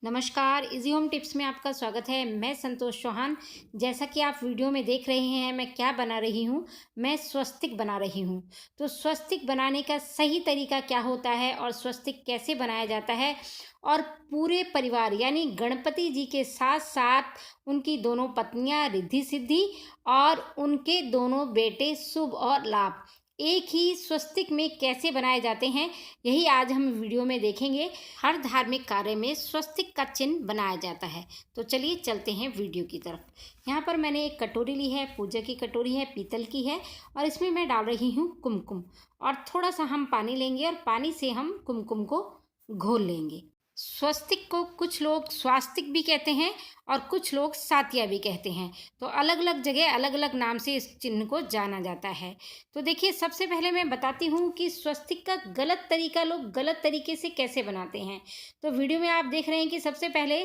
नमस्कार, easy home tips में आपका स्वागत है। मैं संतोष चौहान। जैसा कि आप वीडियो में देख रहे हैं, मैं क्या बना रही हूँ, मैं स्वस्तिक बना रही हूँ। तो स्वस्तिक बनाने का सही तरीका क्या होता है और स्वस्तिक कैसे बनाया जाता है, और पूरे परिवार यानी गणपति जी के साथ साथ उनकी दोनों पत्नियां रिद्धि सिद्धि और उनके दोनों बेटे शुभ और लाभ एक ही स्वस्तिक में कैसे बनाए जाते हैं, यही आज हम वीडियो में देखेंगे। हर धार्मिक कार्य में स्वस्तिक का चिन्ह बनाया जाता है। तो चलिए चलते हैं वीडियो की तरफ। यहाँ पर मैंने एक कटोरी ली है, पूजा की कटोरी है, पीतल की है, और इसमें मैं डाल रही हूँ कुमकुम। और थोड़ा सा हम पानी लेंगे और पानी से हम कुमकुम को घोल लेंगे। स्वस्तिक को कुछ लोग स्वास्तिक भी कहते हैं और कुछ लोग सातिया भी कहते हैं। तो अलग अलग जगह अलग अलग नाम से इस चिन्ह को जाना जाता है। तो देखिए, सबसे पहले मैं बताती हूँ कि स्वस्तिक का गलत तरीका लोग गलत तरीके से कैसे बनाते हैं। तो वीडियो में आप देख रहे हैं कि सबसे पहले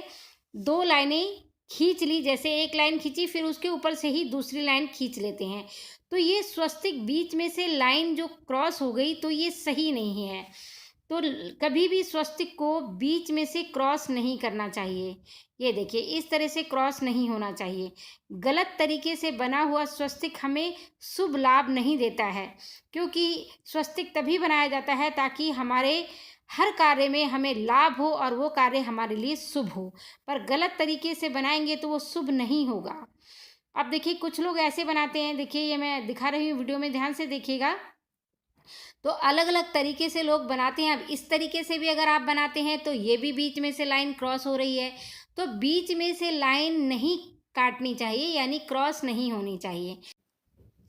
दो लाइनें खींच ली, जैसे एक लाइन खींची फिर उसके ऊपर से ही दूसरी लाइन खींच लेते हैं। तो ये स्वस्तिक बीच में से लाइन जो क्रॉस हो गई, तो ये सही नहीं है। तो कभी भी स्वस्तिक को बीच में से क्रॉस नहीं करना चाहिए। ये देखिए, इस तरह से क्रॉस नहीं होना चाहिए। गलत तरीके से बना हुआ स्वस्तिक हमें शुभ लाभ नहीं देता है, क्योंकि स्वस्तिक तभी बनाया जाता है ताकि हमारे हर कार्य में हमें लाभ हो और वो कार्य हमारे लिए शुभ हो। पर गलत तरीके से बनाएंगे तो वो शुभ नहीं होगा। अब देखिए, कुछ लोग ऐसे बनाते हैं, देखिए ये मैं दिखा रही हूँ, वीडियो में ध्यान से देखिएगा। तो अलग अलग तरीके से लोग बनाते हैं। अब इस तरीके से भी अगर आप बनाते हैं तो ये भी बीच में से लाइन क्रॉस हो रही है। तो बीच में से लाइन नहीं काटनी चाहिए, यानी क्रॉस नहीं होनी चाहिए।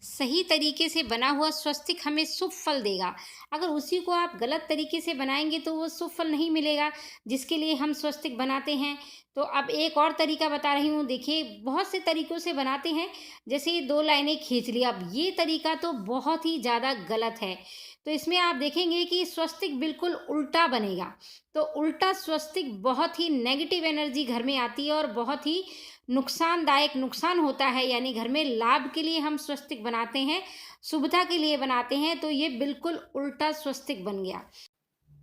सही तरीके से बना हुआ स्वस्तिक हमें शुभ फल देगा। अगर उसी को आप गलत तरीके से बनाएंगे तो वो शुभ फल नहीं मिलेगा जिसके लिए हम स्वस्तिक बनाते हैं। तो अब एक और तरीका बता रही हूँ। देखिए, बहुत से तरीक़ों से बनाते हैं। जैसे ये दो लाइनें खींच ली, अब ये तरीका तो बहुत ही ज़्यादा गलत है। तो इसमें आप देखेंगे कि स्वस्तिक बिल्कुल उल्टा बनेगा। तो उल्टा स्वस्तिक बहुत ही नेगेटिव एनर्जी घर में आती है और बहुत ही नुकसानदायक नुकसान होता है। यानी घर में लाभ के लिए हम स्वस्तिक बनाते हैं, शुभता के लिए बनाते हैं, तो ये बिल्कुल उल्टा स्वस्तिक बन गया।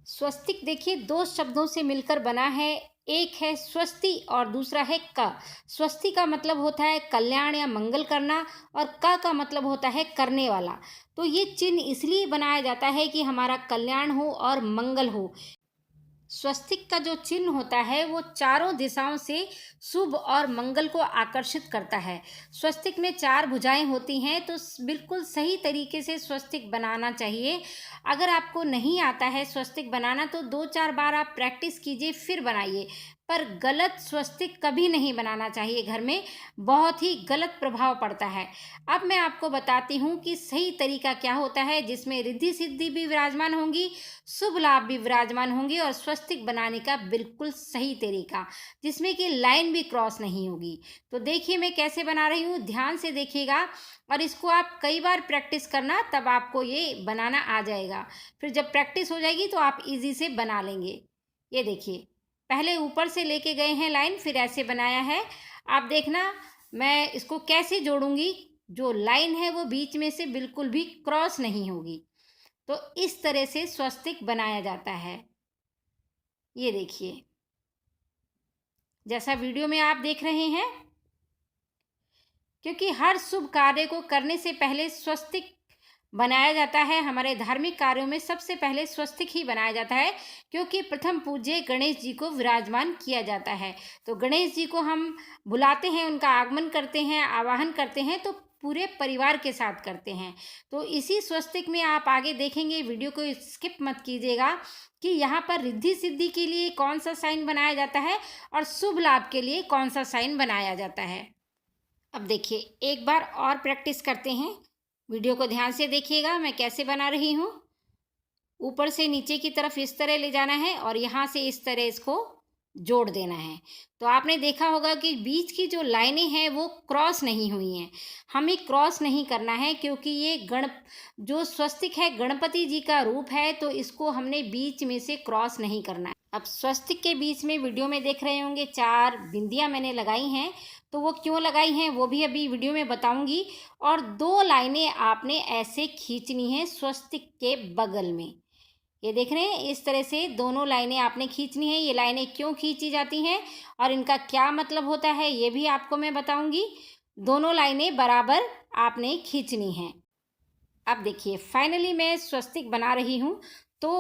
स्वस्तिक देखिए दो शब्दों से मिलकर बना है। एक है स्वस्ति और दूसरा है क। स्वस्ति का मतलब होता है कल्याण या मंगल करना, और क का मतलब होता है करने वाला। तो ये चिन्ह इसलिए बनाया जाता है कि हमारा कल्याण हो और मंगल हो। स्वस्तिक का जो चिन्ह होता है वो चारों दिशाओं से शुभ और मंगल को आकर्षित करता है। स्वस्तिक में चार भुजाएं होती हैं, तो बिल्कुल सही तरीके से स्वस्तिक बनाना चाहिए। अगर आपको नहीं आता है स्वस्तिक बनाना तो दो चार बार आप प्रैक्टिस कीजिए, फिर बनाइए। पर गलत स्वस्तिक कभी नहीं बनाना चाहिए, घर में बहुत ही गलत प्रभाव पड़ता है। अब मैं आपको बताती हूँ कि सही तरीका क्या होता है, जिसमें रिद्धि सिद्धि भी विराजमान होंगी, शुभ लाभ भी विराजमान होंगे, और स्वस्तिक बनाने का बिल्कुल सही तरीका जिसमें कि लाइन भी क्रॉस नहीं होगी। तो देखिए मैं कैसे बना रही हूँ, ध्यान से देखिएगा, और इसको आप कई बार प्रैक्टिस करना, तब आपको ये बनाना आ जाएगा। फिर जब प्रैक्टिस हो जाएगी तो आप इजी से बना लेंगे। ये देखिए, पहले ऊपर से लेके गए हैं लाइन, फिर ऐसे बनाया है। आप देखना मैं इसको कैसे जोड़ूंगी। जो लाइन है वो बीच में से बिल्कुल भी क्रॉस नहीं होगी। तो इस तरह से स्वस्तिक बनाया जाता है। ये देखिए, जैसा वीडियो में आप देख रहे हैं। क्योंकि हर शुभ कार्य को करने से पहले स्वस्तिक बनाया जाता है। हमारे धार्मिक कार्यों में सबसे पहले स्वस्तिक ही बनाया जाता है, क्योंकि प्रथम पूज्य गणेश जी को विराजमान किया जाता है। तो गणेश जी को हम बुलाते हैं, उनका आगमन करते हैं, आवाहन करते हैं, तो पूरे परिवार के साथ करते हैं। तो इसी स्वस्तिक में आप आगे देखेंगे, वीडियो को स्किप मत कीजिएगा, कि यहाँ पर रिद्धि सिद्धि के लिए कौन सा साइन बनाया जाता है और शुभ लाभ के लिए कौन सा साइन बनाया जाता है। अब देखिए, एक बार और प्रैक्टिस करते हैं। वीडियो को ध्यान से देखिएगा, मैं कैसे बना रही हूँ। ऊपर से नीचे की तरफ इस तरह ले जाना है और यहाँ से इस तरह इसको जोड़ देना है। तो आपने देखा होगा कि बीच की जो लाइनें हैं वो क्रॉस नहीं हुई हैं। हमें क्रॉस नहीं करना है, क्योंकि ये जो स्वस्तिक है गणपति जी का रूप है, तो इसको हमने बीच में से क्रॉस नहीं करना है। अब स्वस्तिक के बीच में वीडियो में देख रहे होंगे चार बिंदियां मैंने लगाई हैं। तो वो क्यों लगाई हैं वो भी अभी वीडियो में बताऊंगी। और दो लाइनें आपने ऐसे खींचनी है स्वस्तिक के बगल में। ये देख रहे हैं, इस तरह से दोनों लाइनें आपने खींचनी है। ये लाइनें क्यों खींची जाती हैं और इनका क्या मतलब होता है ये भी आपको मैं बताऊंगी। दोनों लाइनें बराबर आपने खींचनी हैं। अब देखिए फाइनली मैं स्वस्तिक बना रही हूँ। तो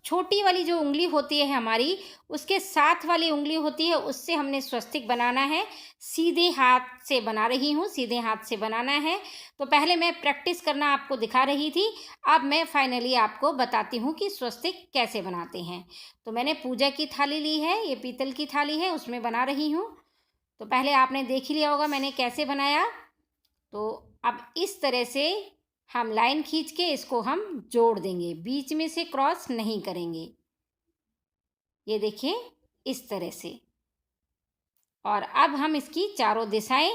छोटी वाली जो उंगली होती है हमारी, उसके साथ वाली उंगली होती है, उससे हमने स्वस्तिक बनाना है। सीधे हाथ से बना रही हूँ, सीधे हाथ से बनाना है। तो पहले मैं प्रैक्टिस करना आपको दिखा रही थी, अब मैं फाइनली आपको बताती हूँ कि स्वस्तिक कैसे बनाते हैं। तो मैंने पूजा की थाली ली है, ये पीतल की थाली है, उसमें बना रही हूँ। तो पहले आपने देख ही लिया होगा मैंने कैसे बनाया। तो अब इस तरह से हम लाइन खींच के इसको हम जोड़ देंगे, बीच में से क्रॉस नहीं करेंगे। ये देखिए इस तरह से। और अब हम इसकी चारों दिशाएं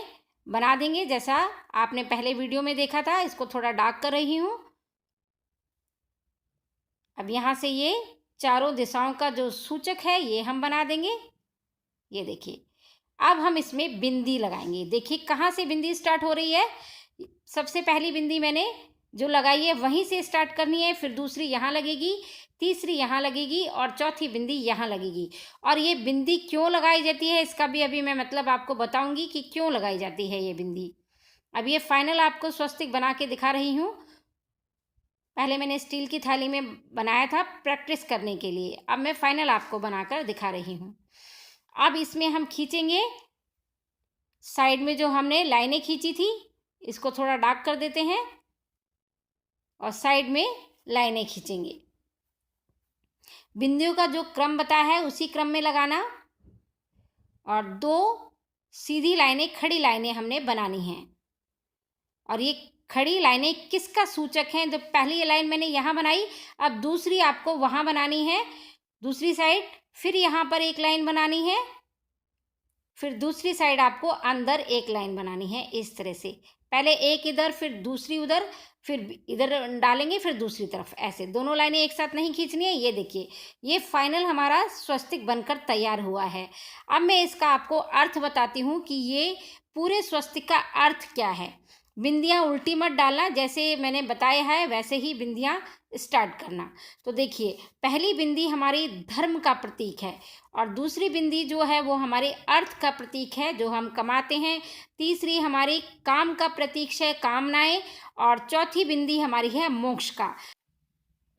बना देंगे, जैसा आपने पहले वीडियो में देखा था। इसको थोड़ा डार्क कर रही हूँ। अब यहाँ से ये चारों दिशाओं का जो सूचक है ये हम बना देंगे। ये देखिए, अब हम इसमें बिंदी लगाएंगे। देखिए कहाँ से बिंदी स्टार्ट हो रही है। सबसे पहली बिंदी मैंने जो लगाई है वहीं से स्टार्ट करनी है, फिर दूसरी यहाँ लगेगी, तीसरी यहाँ लगेगी और चौथी बिंदी यहाँ लगेगी। और ये बिंदी क्यों लगाई जाती है इसका भी अभी मैं मतलब आपको बताऊंगी कि क्यों लगाई जाती है ये बिंदी। अब ये फाइनल आपको स्वस्तिक बना के दिखा रही हूँ। पहले मैंने स्टील की थाली में बनाया था प्रैक्टिस करने के लिए, अब मैं फाइनल आपको बनाकर दिखा रही हूँ। अब इसमें हम खींचेंगे साइड में जो हमने लाइनें खींची थी, इसको थोड़ा डार्क कर देते हैं और साइड में लाइनें खींचेंगे। बिंदियों का जो क्रम बताया है उसी क्रम में लगाना। और 2 सीधी लाइनें, खड़ी लाइनें हमने बनानी हैं। और ये खड़ी लाइनें किसका सूचक हैं? तो पहली लाइन मैंने यहाँ बनाई, अब दूसरी आपको वहाँ बनानी है दूसरी साइड, फिर यहाँ पर एक लाइन बनानी है, फिर दूसरी साइड आपको अंदर एक लाइन बनानी है। इस तरह से पहले एक इधर, फिर दूसरी उधर, फिर इधर डालेंगे, फिर दूसरी तरफ, ऐसे दोनों लाइनें एक साथ नहीं खींचनी है। ये देखिए, ये फाइनल हमारा स्वस्तिक बनकर तैयार हुआ है। अब मैं इसका आपको अर्थ बताती हूँ कि ये पूरे स्वस्तिक का अर्थ क्या है। बिंदियाँ उल्टी मत डालना, जैसे मैंने बताया है वैसे ही बिंदियाँ स्टार्ट करना। तो देखिए, पहली बिंदी हमारी धर्म का प्रतीक है और दूसरी बिंदी जो है वो हमारे अर्थ का प्रतीक है, जो हम कमाते हैं। तीसरी हमारी काम का प्रतीक है, कामनाएं। और चौथी बिंदी हमारी है मोक्ष का।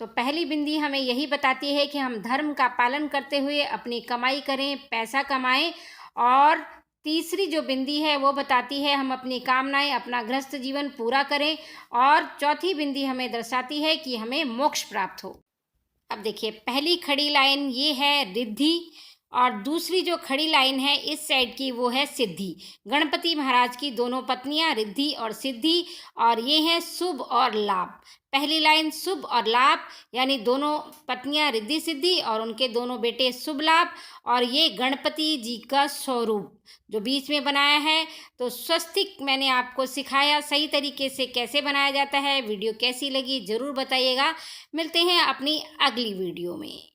तो पहली बिंदी हमें यही बताती है कि हम धर्म का पालन करते हुए अपनी कमाई करें, पैसा कमाएं। और तीसरी जो बिंदी है वो बताती है हम अपनी कामनाएं, अपना गृहस्थ जीवन पूरा करें। और चौथी बिंदी हमें दर्शाती है कि हमें मोक्ष प्राप्त हो। अब देखिए, पहली खड़ी लाइन ये है रिद्धि और दूसरी जो खड़ी लाइन है इस साइड की वो है सिद्धि। गणपति महाराज की दोनों पत्नियां रिद्धि और सिद्धि, और ये हैं शुभ और लाभ। पहली लाइन शुभ और लाभ, यानी दोनों पत्नियां रिद्धि सिद्धि और उनके दोनों बेटे शुभ लाभ। और ये गणपति जी का स्वरूप जो बीच में बनाया है। तो स्वस्तिक मैंने आपको सिखाया सही तरीके से कैसे बनाया जाता है। वीडियो कैसी लगी ज़रूर बताइएगा। मिलते हैं अपनी अगली वीडियो में।